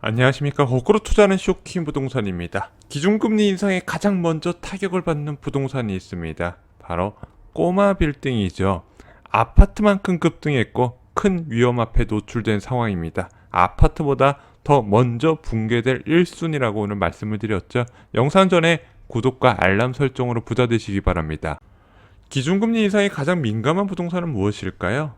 안녕하십니까. 거꾸로 투자하는 쇼킹 부동산입니다. 기준금리 인상에 가장 먼저 타격을 받는 부동산이 있습니다. 바로 꼬마 빌딩이죠. 아파트만큼 급등했고 큰 위험 앞에 노출된 상황입니다. 아파트보다 더 먼저 붕괴될 1순위라고 오늘 말씀을 드렸죠. 영상 전에 구독과 알람 설정으로 부자 되시기 바랍니다. 기준금리 인상에 가장 민감한 부동산은 무엇일까요?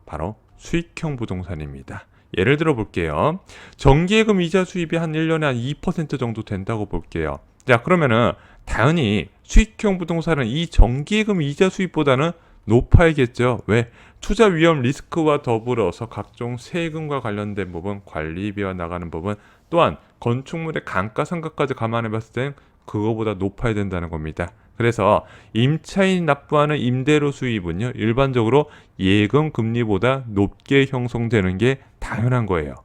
바로 수익형 부동산입니다. 예를 들어 볼게요. 정기예금 이자 수입이 한 1년에 한 2% 정도 된다고 볼게요. 자, 그러면은 당연히 수익형 부동산은 이 정기예금 이자 수입보다는 높아야겠죠. 왜? 투자 위험 리스크와 더불어서 각종 세금과 관련된 부분, 관리비와 나가는 부분, 또한 건축물의 감가상각까지 감안해 봤을 땐 그거보다 높아야 된다는 겁니다. 그래서 임차인이 납부하는 임대료 수입은요, 일반적으로 예금 금리보다 높게 형성되는 게 당연한 거예요.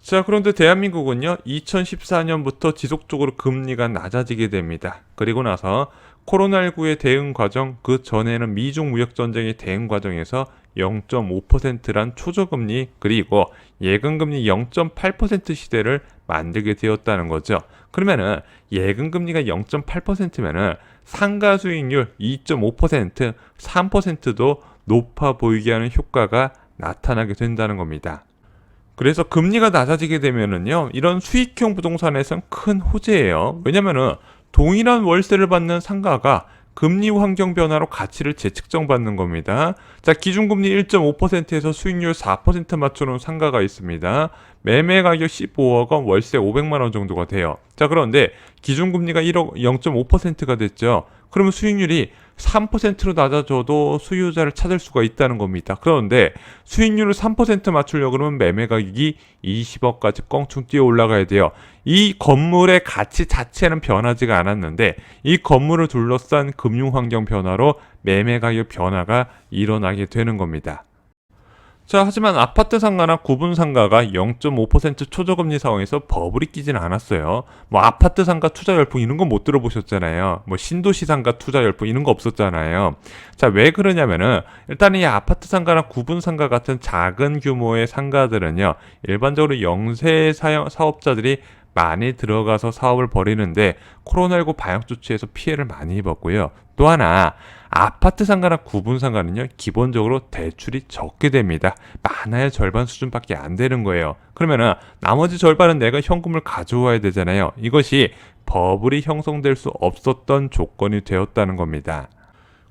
자, 그런데 대한민국은요, 2014년부터 지속적으로 금리가 낮아지게 됩니다. 그리고 나서 코로나19의 대응 과정, 그 전에는 미중 무역 전쟁의 대응 과정에서 0.5%란 초저금리, 그리고 예금금리 0.8% 시대를 만들게 되었다는 거죠. 그러면은 예금금리가 0.8%면은 상가 수익률 2.5%, 3%도 높아 보이게 하는 효과가 나타나게 된다는 겁니다. 그래서 금리가 낮아지게 되면은요, 이런 수익형 부동산에선 큰 호재예요. 왜냐면은 동일한 월세를 받는 상가가 금리 환경 변화로 가치를 재측정받는 겁니다. 자, 기준금리 1.5%에서 수익률 4% 맞추는 상가가 있습니다. 매매 가격 15억 원, 월세 500만 원 정도가 돼요. 자, 그런데 기준금리가 0.5%가 됐죠. 그러면 수익률이 3%로 낮아져도 수요자를 찾을 수가 있다는 겁니다. 그런데 수익률을 3% 맞추려고 그러면 매매 가격이 20억까지 껑충 뛰어 올라가야 돼요. 이 건물의 가치 자체는 변하지가 않았는데 이 건물을 둘러싼 금융환경 변화로 매매 가격 변화가 일어나게 되는 겁니다. 자, 하지만 아파트 상가나 구분 상가가 0.5% 초저금리 상황에서 버블이 끼지는 않았어요. 뭐 아파트 상가 투자 열풍 이런 거 못 들어보셨잖아요. 뭐 신도시 상가 투자 열풍 이런 거 없었잖아요. 자, 왜 그러냐면은 일단 이 아파트 상가나 구분 상가 같은 작은 규모의 상가들은요, 일반적으로 영세 사업자들이 많이 들어가서 사업을 벌이는데 코로나19 방역 조치에서 피해를 많이 입었고요. 또 하나, 아파트 상가나 구분 상가는요, 기본적으로 대출이 적게 됩니다. 많아야 절반 수준밖에 안 되는 거예요. 그러면은 나머지 절반은 내가 현금을 가져와야 되잖아요. 이것이 버블이 형성될 수 없었던 조건이 되었다는 겁니다.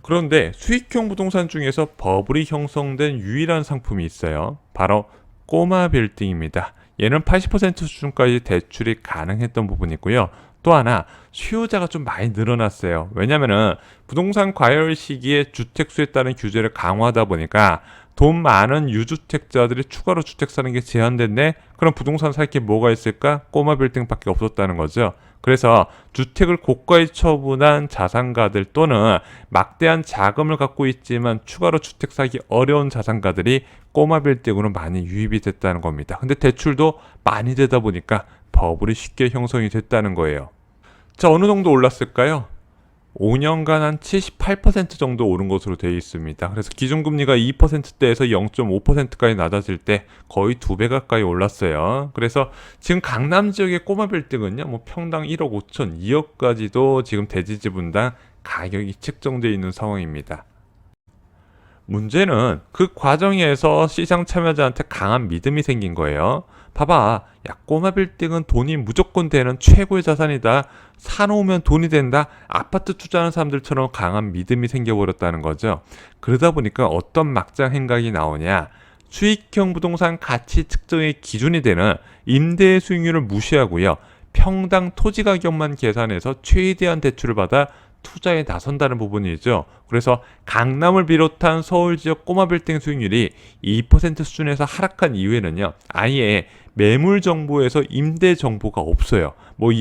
그런데 수익형 부동산 중에서 버블이 형성된 유일한 상품이 있어요. 바로 꼬마 빌딩입니다. 얘는 80% 수준까지 대출이 가능했던 부분이고요. 또 하나, 수요자가 좀 많이 늘어났어요. 왜냐면은 부동산 과열 시기에 주택수에 따른 규제를 강화하다 보니까 돈 많은 유주택자들이 추가로 주택 사는 게 제한됐네? 그럼 부동산 살 게 뭐가 있을까? 꼬마 빌딩밖에 없었다는 거죠. 그래서 주택을 고가에 처분한 자산가들 또는 막대한 자금을 갖고 있지만 추가로 주택 사기 어려운 자산가들이 꼬마 빌딩으로 많이 유입이 됐다는 겁니다. 근데 대출도 많이 되다 보니까 버블이 쉽게 형성이 됐다는 거예요. 자, 어느 정도 올랐을까요? 5년간 한 78% 정도 오른 것으로 되어 있습니다. 그래서 기준금리가 2%대에서 0.5%까지 낮아질 때 거의 2배 가까이 올랐어요. 그래서 지금 강남 지역의 꼬마 빌딩은요, 뭐 평당 1억 5천, 2억까지도 지금 대지지 분당 가격이 책정되어 있는 상황입니다. 문제는 그 과정에서 시장 참여자한테 강한 믿음이 생긴 거예요. 봐봐, 야, 꼬마 빌딩은 돈이 무조건 되는 최고의 자산이다. 사놓으면 돈이 된다. 아파트 투자하는 사람들처럼 강한 믿음이 생겨버렸다는 거죠. 그러다 보니까 어떤 막장 행각이 나오냐. 수익형 부동산 가치 측정의 기준이 되는 임대 수익률을 무시하고요. 평당 토지 가격만 계산해서 최대한 대출을 받아 투자에 나선다는 부분이죠. 그래서 강남을 비롯한 서울 지역 꼬마 빌딩 수익률이 2% 수준에서 하락한 이후에는요, 아예 매물 정보에서 임대 정보가 없어요. 뭐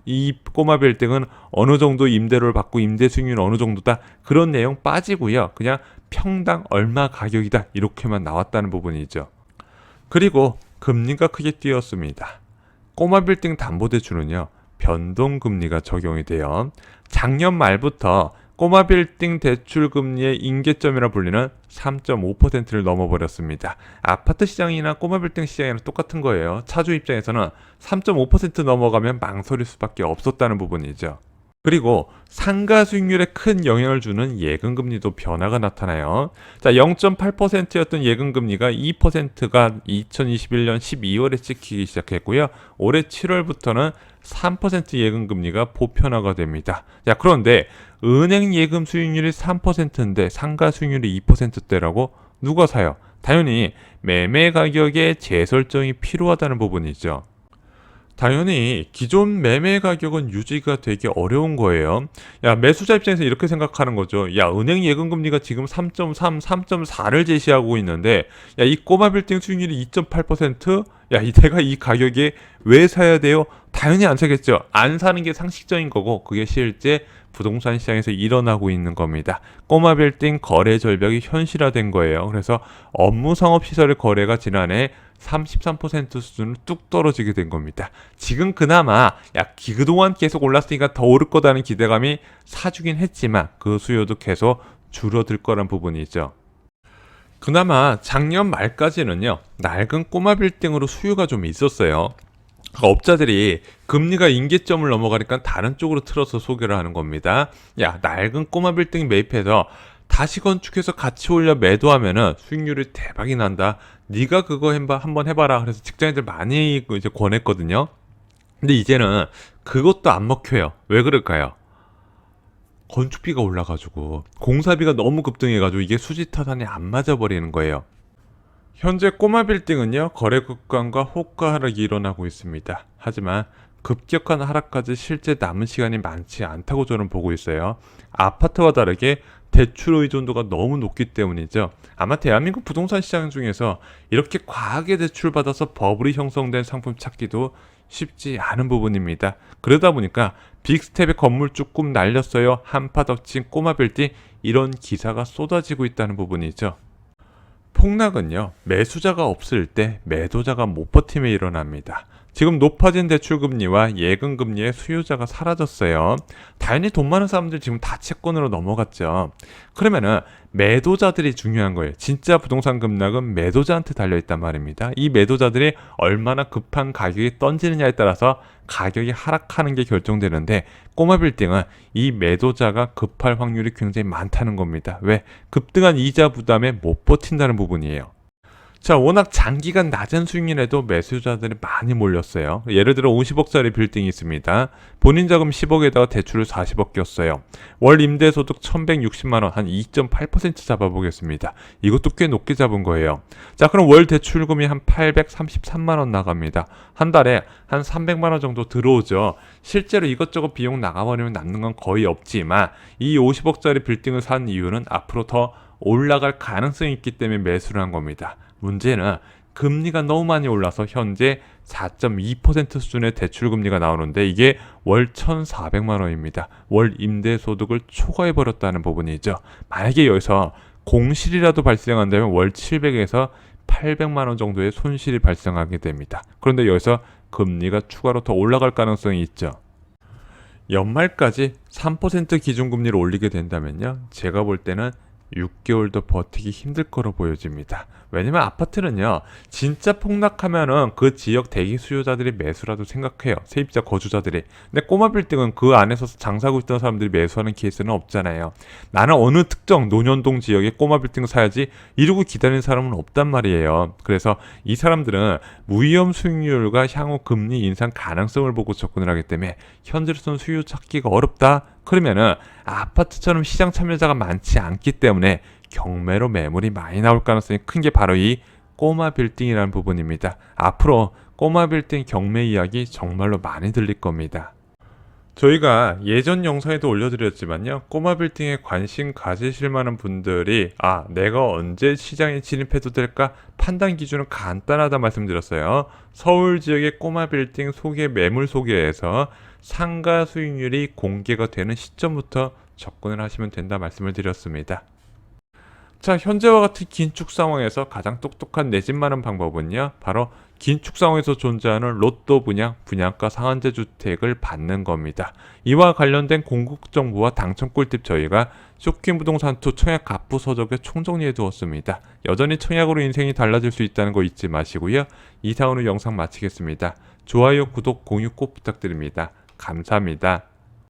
이 꼬마 빌딩은 어느 정도 임대료를 받고 임대 수익률은 어느 정도다, 그런 내용 빠지고요. 그냥 평당 얼마 가격이다 이렇게만 나왔다는 부분이죠. 그리고 금리가 크게 뛰었습니다. 꼬마 빌딩 담보대출은요, 변동금리가 적용이 돼요. 작년 말부터 꼬마 빌딩 대출 금리의 임계점이라 불리는 3.5%를 넘어버렸습니다. 아파트 시장이나 꼬마 빌딩 시장이랑 똑같은 거예요. 차주 입장에서는 3.5% 넘어가면 망설일 수밖에 없었다는 부분이죠. 그리고 상가 수익률에 큰 영향을 주는 예금금리도 변화가 나타나요. 자, 0.8%였던 예금금리가 2%가 2021년 12월에 찍히기 시작했고요. 올해 7월부터는 3% 예금금리가 보편화가 됩니다. 자, 그런데 은행 예금 수익률이 3%인데 상가 수익률이 2%대라고 누가 사요? 당연히 매매 가격의 재설정이 필요하다는 부분이죠. 당연히 기존 매매 가격은 유지가 되게 어려운 거예요. 야, 매수자 입장에서 이렇게 생각하는 거죠. 야, 은행 예금 금리가 지금 3.3, 3.4를 제시하고 있는데, 야, 이 꼬마 빌딩 수익률이 2.8%? 야, 내가 이 가격에 왜 사야 돼요? 당연히 안 사겠죠. 안 사는 게 상식적인 거고, 그게 실제 부동산 시장에서 일어나고 있는 겁니다. 꼬마 빌딩 거래 절벽이 현실화된 거예요. 그래서 업무 상업 시설의 거래가 지난해 33% 수준으로 뚝 떨어지게 된 겁니다. 지금 그나마 그동안 계속 올랐으니까 더 오를 거다는 기대감이 사주긴 했지만 그 수요도 계속 줄어들 거란 부분이죠. 그나마 작년 말까지는요, 낡은 꼬마 빌딩으로 수요가 좀 있었어요. 업자들이 금리가 임계점을 넘어가니까 다른 쪽으로 틀어서 소개를 하는 겁니다. 야, 낡은 꼬마 빌딩 매입해서 다시 건축해서 가치 올려 매도하면은 수익률이 대박이 난다. 네가 그거 한번 해봐라. 그래서 직장인들 많이 이제 권했거든요. 근데 이제는 그것도 안 먹혀요. 왜 그럴까요? 건축비가 올라가지고 공사비가 너무 급등해가지고 이게 수지 타산이 안 맞아버리는 거예요. 현재 꼬마 빌딩은요, 거래 급감과 호가 하락이 일어나고 있습니다. 하지만 급격한 하락까지 실제 남은 시간이 많지 않다고 저는 보고 있어요. 아파트와 다르게 대출 의존도가 너무 높기 때문이죠. 아마 대한민국 부동산 시장 중에서 이렇게 과하게 대출받아서 버블이 형성된 상품 찾기도 쉽지 않은 부분입니다. 그러다 보니까 빅스텝의 건물주 꿈 날렸어요, 한파 덮친 꼬마 빌딩, 이런 기사가 쏟아지고 있다는 부분이죠. 폭락은요, 매수자가 없을 때 매도자가 못 버티며 일어납니다. 지금 높아진 대출금리와 예금금리의 수요자가 사라졌어요. 당연히 돈 많은 사람들 지금 다 채권으로 넘어갔죠. 그러면은 매도자들이 중요한 거예요. 진짜 부동산 급락은 매도자한테 달려있단 말입니다. 이 매도자들이 얼마나 급한 가격이 던지느냐에 따라서 가격이 하락하는 게 결정되는데, 꼬마 빌딩은 이 매도자가 급할 확률이 굉장히 많다는 겁니다. 왜? 급등한 이자 부담에 못 버틴다는 부분이에요. 자, 워낙 장기간 낮은 수익률에도 매수자들이 많이 몰렸어요. 예를 들어 50억짜리 빌딩이 있습니다. 본인 자금 10억에다가 대출을 40억 꼈어요. 월 임대소득 1160만원, 한 2.8% 잡아보겠습니다. 이것도 꽤 높게 잡은 거예요. 자, 그럼 월 대출금이 한 833만원 나갑니다. 한 달에 한 300만원 정도 들어오죠. 실제로 이것저것 비용 나가버리면 남는 건 거의 없지만, 이 50억짜리 빌딩을 산 이유는 앞으로 더 올라갈 가능성이 있기 때문에 매수를 한 겁니다. 문제는 금리가 너무 많이 올라서 현재 4.2% 수준의 대출금리가 나오는데 이게 월 1,400만 원입니다. 월 임대소득을 초과해버렸다는 부분이죠. 만약에 여기서 공실이라도 발생한다면 월 700에서 800만 원 정도의 손실이 발생하게 됩니다. 그런데 여기서 금리가 추가로 더 올라갈 가능성이 있죠. 연말까지 3% 기준금리를 올리게 된다면요, 제가 볼 때는 6개월도 버티기 힘들 거로 보여집니다. 왜냐면 아파트는요, 진짜 폭락하면은 그 지역 대기 수요자들이 매수라도 생각해요. 세입자 거주자들이. 근데 꼬마 빌딩은 그 안에서 장사하고 있던 사람들이 매수하는 케이스는 없잖아요. 나는 어느 특정 논현동 지역에 꼬마 빌딩 사야지 이러고 기다리는 사람은 없단 말이에요. 그래서 이 사람들은 무위험 수익률과 향후 금리 인상 가능성을 보고 접근을 하기 때문에 현재로서는 수요 찾기가 어렵다. 그러면은 아파트처럼 시장 참여자가 많지 않기 때문에 경매로 매물이 많이 나올 가능성이 큰 게 바로 이 꼬마 빌딩이라는 부분입니다. 앞으로 꼬마 빌딩 경매 이야기 정말로 많이 들릴 겁니다. 저희가 예전 영상에도 올려드렸지만요, 꼬마 빌딩에 관심 가지실 만한 분들이 내가 언제 시장에 진입해도 될까 판단 기준은 간단하다 말씀드렸어요. 서울 지역의 꼬마 빌딩 소개 매물 소개에서 상가 수익률이 공개가 되는 시점부터 접근을 하시면 된다 말씀을 드렸습니다. 자, 현재와 같은 긴축 상황에서 가장 똑똑한 내 집 마련 방법은요, 바로 긴축상에서 존재하는 로또 분양, 분양가 상한제 주택을 받는 겁니다. 이와 관련된 공급 정보와 당첨 꿀팁 저희가 쇼킹 부동산 2 청약 갑부 서적에 총정리해 두었습니다. 여전히 청약으로 인생이 달라질 수 있다는 거 잊지 마시고요. 이상 오늘 영상 마치겠습니다. 좋아요, 구독, 공유 꼭 부탁드립니다. 감사합니다.